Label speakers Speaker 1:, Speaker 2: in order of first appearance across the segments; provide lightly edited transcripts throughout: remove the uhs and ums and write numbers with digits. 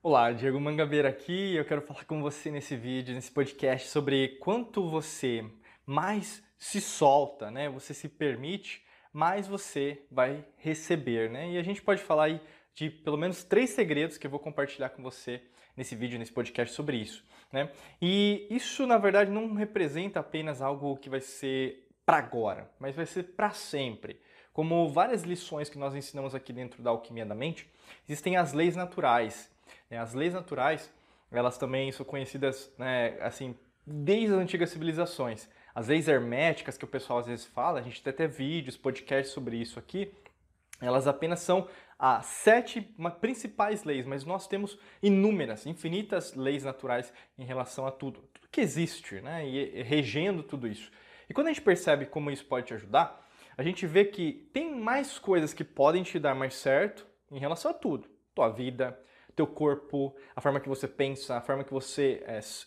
Speaker 1: Olá, Diego Mangabeira aqui. Eu quero falar com você nesse vídeo, nesse podcast, sobre quanto você mais se solta, né? Você se permite, mais você vai receber, né? E a gente pode falar aí de pelo menos 3 segredos que eu vou compartilhar com você nesse vídeo, nesse podcast sobre isso, né? E isso, na verdade, não representa apenas algo que vai ser para agora, mas vai ser para sempre. Como várias lições que nós ensinamos aqui dentro da Alquimia da Mente, existem as leis naturais. As leis naturais, elas também são conhecidas, né, assim, desde as antigas civilizações. As leis herméticas que o pessoal às vezes fala, a gente tem até vídeos, podcasts sobre isso aqui, elas apenas são as 7 principais leis, mas nós temos inúmeras, infinitas leis naturais em relação a tudo que existe, né, e regendo tudo isso. E quando a gente percebe como isso pode te ajudar, a gente vê que tem mais coisas que podem te dar mais certo em relação a tudo. Tua vida, teu corpo, a forma que você pensa, a forma que você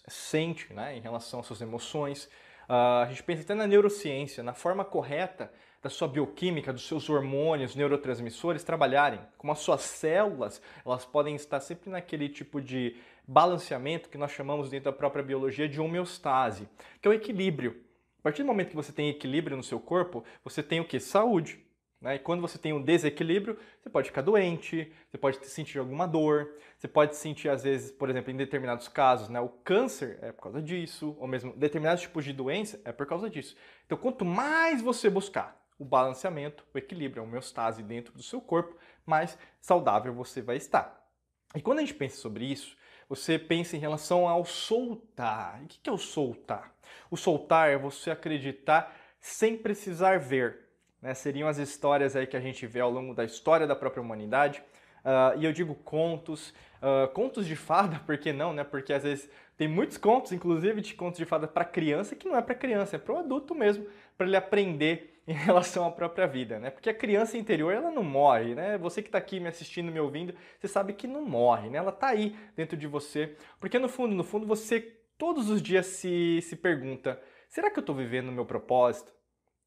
Speaker 1: sente, né, em relação às suas emoções. A gente pensa até na neurociência, na forma correta da sua bioquímica, dos seus hormônios, neurotransmissores trabalharem. Como as suas células, elas podem estar sempre naquele tipo de balanceamento que nós chamamos dentro da própria biologia de homeostase, que é o equilíbrio. A partir do momento que você tem equilíbrio no seu corpo, você tem o quê? Saúde. Né? E quando você tem um desequilíbrio, você pode ficar doente, você pode sentir alguma dor, você pode sentir, às vezes, por exemplo, em determinados casos, né, o câncer é por causa disso, ou mesmo determinados tipos de doença é por causa disso. Então, quanto mais você buscar o balanceamento, o equilíbrio, a homeostase dentro do seu corpo, mais saudável você vai estar. E quando a gente pensa sobre isso, você pensa em relação ao soltar. E o que é o soltar? O soltar é você acreditar sem precisar ver. Né? Seriam as histórias aí que a gente vê ao longo da história da própria humanidade. E eu digo contos, contos de fada, por que não, né? Porque às vezes tem muitos contos, inclusive de contos de fada para criança, que não é para criança, é para o adulto mesmo, para ele aprender em relação à própria vida, né? Porque a criança interior, ela não morre, né? Você que está aqui me assistindo, me ouvindo, você sabe que não morre, né? Ela está aí dentro de você, porque no fundo, você todos os dias se pergunta, será que eu estou vivendo o meu propósito?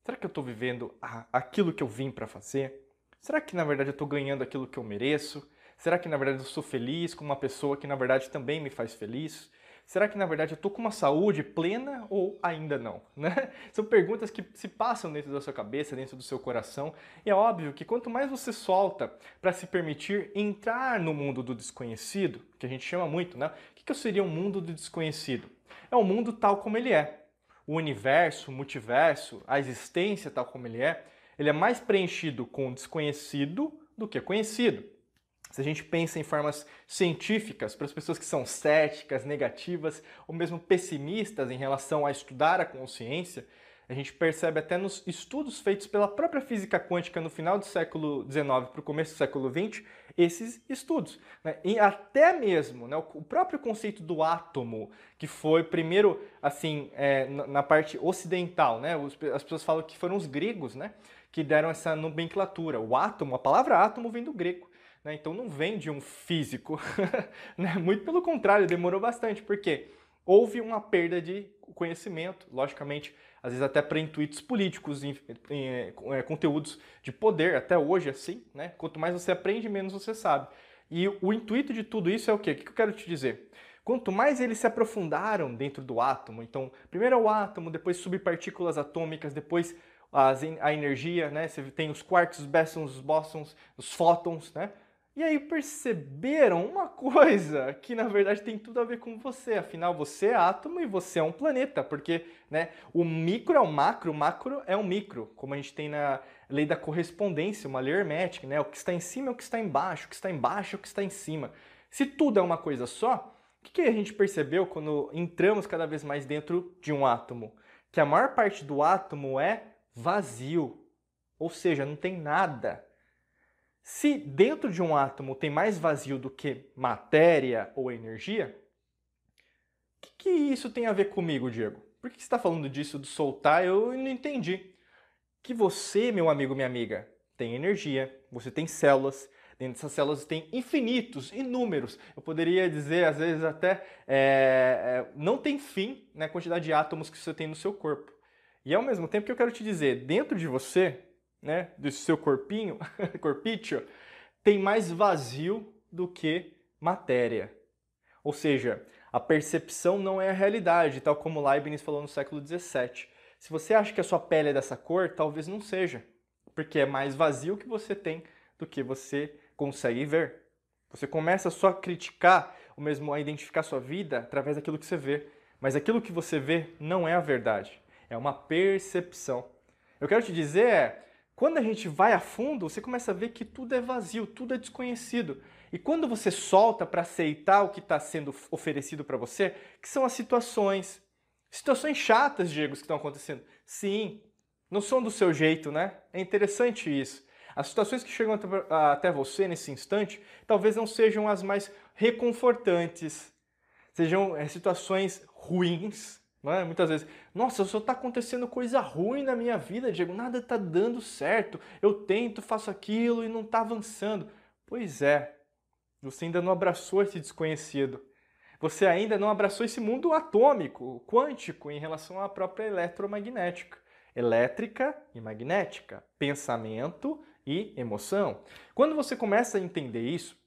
Speaker 1: Será que eu estou vivendo aquilo que eu vim para fazer? Será que na verdade eu estou ganhando aquilo que eu mereço? Será que na verdade eu sou feliz com uma pessoa que na verdade também me faz feliz? Será que na verdade eu estou com uma saúde plena ou ainda não? Né? São perguntas que se passam dentro da sua cabeça, dentro do seu coração. E é óbvio que quanto mais você solta para se permitir entrar no mundo do desconhecido, que a gente chama muito, né? O que seria um mundo do desconhecido? É um mundo tal como ele é. O universo, o multiverso, a existência tal como ele é mais preenchido com desconhecido do que conhecido. Se a gente pensa em formas científicas, para as pessoas que são céticas, negativas ou mesmo pessimistas em relação a estudar a consciência, a gente percebe até nos estudos feitos pela própria física quântica no final do século XIX para o começo do século XX, esses estudos. Né? E até mesmo, né, o próprio conceito do átomo, que foi primeiro assim na parte ocidental, né? As pessoas falam que foram os gregos, né, que deram essa nomenclatura. O átomo, a palavra átomo vem do grego. Né? Então não vem de um físico. Né? Muito pelo contrário, demorou bastante, porque houve uma perda de conhecimento, logicamente, às vezes até para intuitos políticos, em conteúdos de poder, até hoje assim, né? Quanto mais você aprende, menos você sabe. E o intuito de tudo isso é o quê? O que eu quero te dizer? Quanto mais eles se aprofundaram dentro do átomo, então, primeiro é o átomo, depois subpartículas atômicas, depois a energia, né? Você tem os quarks, os mesons, os bósons, os fótons, né? E aí perceberam uma coisa que na verdade tem tudo a ver com você. Afinal, você é átomo e você é um planeta, porque né, o micro é o macro é o micro, como a gente tem na lei da correspondência, uma lei hermética, né? O que está em cima é o que está embaixo, o que está embaixo é o que está em cima. Se tudo é uma coisa só, o que a gente percebeu quando entramos cada vez mais dentro de um átomo? Que a maior parte do átomo é vazio, ou seja, não tem nada. Se dentro de um átomo tem mais vazio do que matéria ou energia, o que isso tem a ver comigo, Diego? Por que você está falando disso, do soltar? Eu não entendi. Que você, meu amigo, minha amiga, tem energia, você tem células, dentro dessas células tem infinitos, inúmeros. Eu poderia dizer, às vezes, até não tem fim na quantidade de átomos que você tem no seu corpo. E ao mesmo tempo que eu quero te dizer, dentro de você, né, do seu corpinho, corpício, tem mais vazio do que matéria. Ou seja, a percepção não é a realidade, tal como Leibniz falou no século XVII. Se você acha que a sua pele é dessa cor, talvez não seja, porque é mais vazio que você tem do que você consegue ver. Você começa só a criticar, ou mesmo a identificar sua vida através daquilo que você vê. Mas aquilo que você vê não é a verdade, é uma percepção. Eu quero te dizer quando a gente vai a fundo, você começa a ver que tudo é vazio, tudo é desconhecido. E quando você solta para aceitar o que está sendo oferecido para você, que são as situações chatas, Diego, que estão acontecendo. Sim, não são do seu jeito, né? É interessante isso. As situações que chegam até você nesse instante talvez não sejam as mais reconfortantes, sejam situações ruins, né? Muitas vezes, nossa, só está acontecendo coisa ruim na minha vida, Diego, nada está dando certo, eu tento, faço aquilo e não está avançando. Pois é, você ainda não abraçou esse desconhecido. Você ainda não abraçou esse mundo atômico, quântico, em relação à própria eletromagnética. Elétrica e magnética, pensamento e emoção. Quando você começa a entender isso,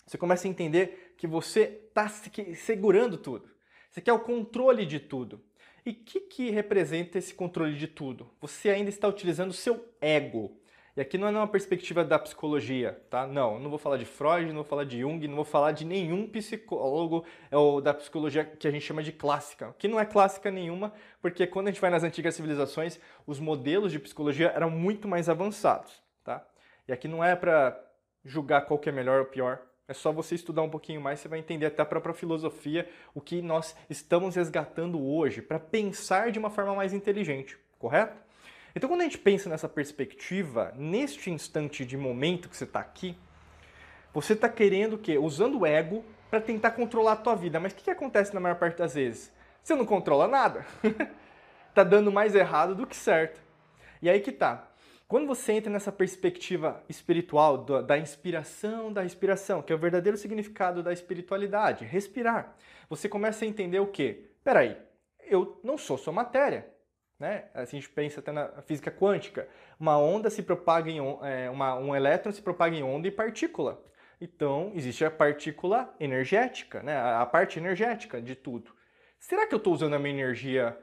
Speaker 1: você começa a entender que você está segurando tudo. Você quer o controle de tudo. E o que representa esse controle de tudo? Você ainda está utilizando o seu ego. E aqui não é uma perspectiva da psicologia, tá? Não vou falar de Freud, não vou falar de Jung, não vou falar de nenhum psicólogo ou da psicologia que a gente chama de clássica, que não é clássica nenhuma, porque quando a gente vai nas antigas civilizações, os modelos de psicologia eram muito mais avançados, tá? E aqui não é para julgar qual que é melhor ou pior, é só você estudar um pouquinho mais, você vai entender até a própria filosofia, o que nós estamos resgatando hoje, para pensar de uma forma mais inteligente, correto? Então, quando a gente pensa nessa perspectiva, neste instante de momento que você está aqui, você está querendo o quê? Usando o ego para tentar controlar a tua vida. Mas o que acontece na maior parte das vezes? Você não controla nada. Tá dando mais errado do que certo. E aí que tá. Quando você entra nessa perspectiva espiritual, da inspiração, que é o verdadeiro significado da espiritualidade, respirar, você começa a entender o quê? Peraí, eu não sou só matéria. Né? A gente pensa até na física quântica, uma onda se propaga um elétron se propaga em onda e partícula. Então, existe a partícula energética, né? A parte energética de tudo. Será que eu estou usando a minha energia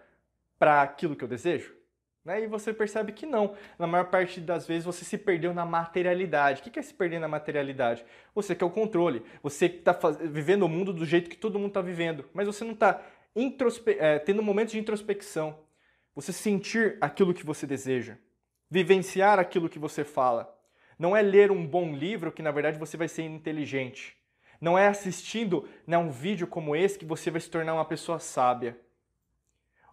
Speaker 1: para aquilo que eu desejo? Né? E você percebe que não. Na maior parte das vezes você se perdeu na materialidade. O que é se perder na materialidade? Você quer o controle. Você está vivendo o mundo do jeito que todo mundo está vivendo, mas você não está tendo momentos de introspecção. Você sentir aquilo que você deseja, vivenciar aquilo que você fala. Não é ler um bom livro que, na verdade, você vai ser inteligente. Não é assistindo um vídeo como esse que você vai se tornar uma pessoa sábia.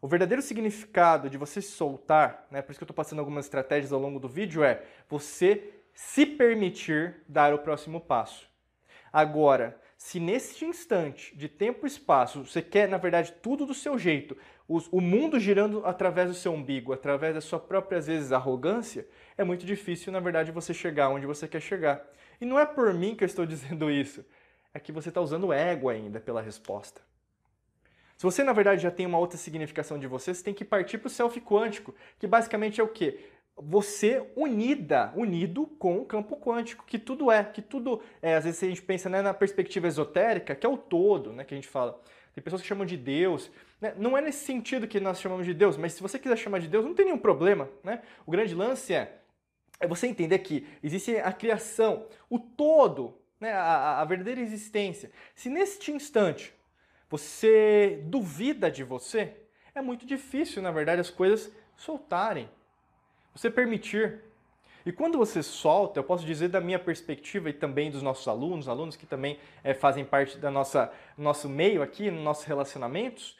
Speaker 1: O verdadeiro significado de você se soltar, né, por isso que eu estou passando algumas estratégias ao longo do vídeo, é você se permitir dar o próximo passo. Agora, se neste instante de tempo e espaço você quer, na verdade, tudo do seu jeito, o mundo girando através do seu umbigo, através da sua própria, às vezes, arrogância, é muito difícil, na verdade, você chegar onde você quer chegar. E não é por mim que eu estou dizendo isso, é que você está usando o ego ainda pela resposta. Se você, na verdade, já tem uma outra significação de você, você tem que partir para o self quântico, que basicamente é o quê? Você unido com o campo quântico, que tudo às vezes a gente pensa, né, na perspectiva esotérica, que é o todo, né, que a gente fala. Tem pessoas que chamam de Deus, né? Não é nesse sentido que nós chamamos de Deus, mas se você quiser chamar de Deus, não tem nenhum problema, né? O grande lance é você entender que existe a criação, o todo, né, a verdadeira existência. Se neste instante você duvida de você, é muito difícil, na verdade, as coisas soltarem. Você permitir. E quando você solta, eu posso dizer da minha perspectiva e também dos nossos alunos que também fazem parte do nosso meio aqui, nos nossos relacionamentos,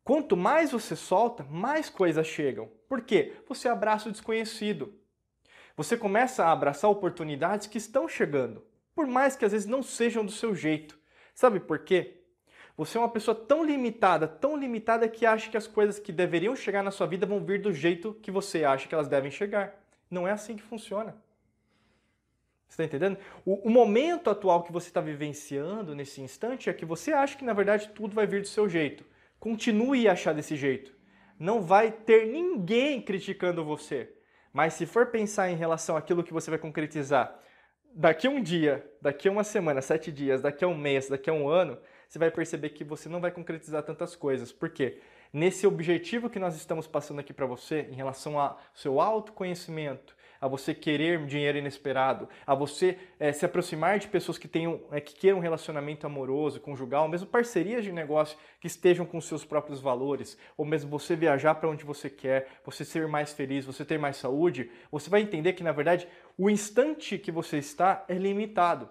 Speaker 1: quanto mais você solta, mais coisas chegam. Por quê? Você abraça o desconhecido. Você começa a abraçar oportunidades que estão chegando, por mais que às vezes não sejam do seu jeito. Sabe por quê? Você é uma pessoa tão limitada que acha que as coisas que deveriam chegar na sua vida vão vir do jeito que você acha que elas devem chegar. Não é assim que funciona. Você está entendendo? O momento atual que você está vivenciando nesse instante é que você acha que, na verdade, tudo vai vir do seu jeito. Continue a achar desse jeito. Não vai ter ninguém criticando você. Mas se for pensar em relação àquilo que você vai concretizar daqui a um dia, daqui a uma semana, 7 dias, daqui a um mês, daqui a um ano, você vai perceber que você não vai concretizar tantas coisas. Por quê? Nesse objetivo que nós estamos passando aqui para você, em relação ao seu autoconhecimento, a você querer dinheiro inesperado, a você se aproximar de pessoas que que queiram um relacionamento amoroso, conjugal, mesmo parcerias de negócio que estejam com seus próprios valores, ou mesmo você viajar para onde você quer, você ser mais feliz, você ter mais saúde, você vai entender que, na verdade, o instante que você está é limitado.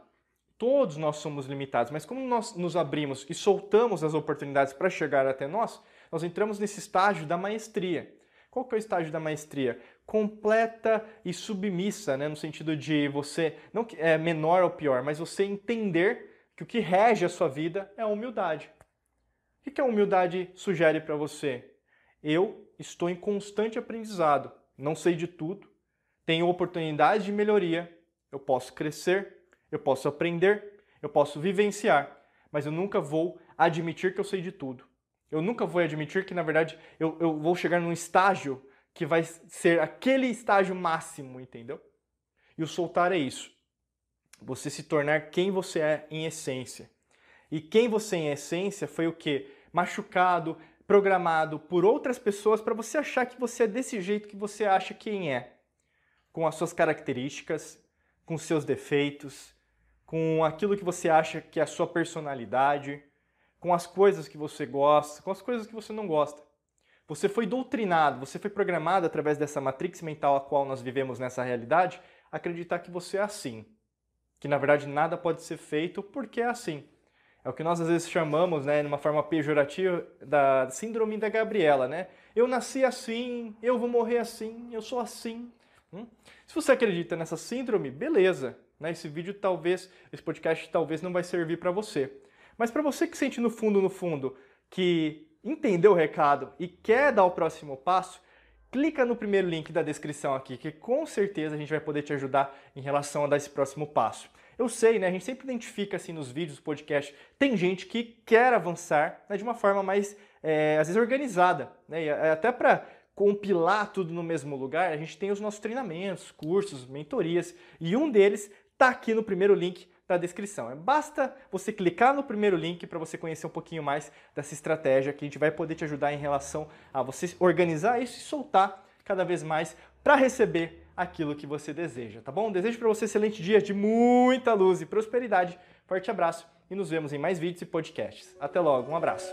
Speaker 1: Todos nós somos limitados, mas como nós nos abrimos e soltamos as oportunidades para chegar até nós entramos nesse estágio da maestria. Qual que é o estágio da maestria? Completa e submissa, né? No sentido de você, não é menor ou pior, mas você entender que o que rege a sua vida é a humildade. O que a humildade sugere para você? Eu estou em constante aprendizado, não sei de tudo, tenho oportunidades de melhoria, eu posso crescer, eu posso aprender, eu posso vivenciar, mas eu nunca vou admitir que eu sei de tudo. Eu nunca vou admitir que, na verdade, eu vou chegar num estágio que vai ser aquele estágio máximo, entendeu? E o soltar é isso. Você se tornar quem você é em essência. E quem você é em essência foi o quê? Machucado, programado por outras pessoas para você achar que você é desse jeito que você acha quem é. Com as suas características, com os seus defeitos, com aquilo que você acha que é a sua personalidade, com as coisas que você gosta, com as coisas que você não gosta. Você foi doutrinado, você foi programado através dessa matrix mental a qual nós vivemos nessa realidade, a acreditar que você é assim. Que na verdade nada pode ser feito porque é assim. É o que nós às vezes chamamos, né, de uma forma pejorativa, da síndrome da Gabriela, né? Eu nasci assim, eu vou morrer assim, eu sou assim. Se você acredita nessa síndrome, beleza. Né? Esse podcast talvez não vai servir para você. Mas para você que sente no fundo, que entendeu o recado e quer dar o próximo passo, clica no primeiro link da descrição aqui, que com certeza a gente vai poder te ajudar em relação a dar esse próximo passo. Eu sei, né? A gente sempre identifica assim nos vídeos, podcast, tem gente que quer avançar, né, de uma forma mais, às vezes, organizada. Né? E até para compilar tudo no mesmo lugar, a gente tem os nossos treinamentos, cursos, mentorias, e um deles está aqui no primeiro link da descrição. Basta você clicar no primeiro link para você conhecer um pouquinho mais dessa estratégia que a gente vai poder te ajudar em relação a você organizar isso e soltar cada vez mais para receber aquilo que você deseja, tá bom? Desejo para você um excelente dia de muita luz e prosperidade. Forte abraço e nos vemos em mais vídeos e podcasts. Até logo, um abraço.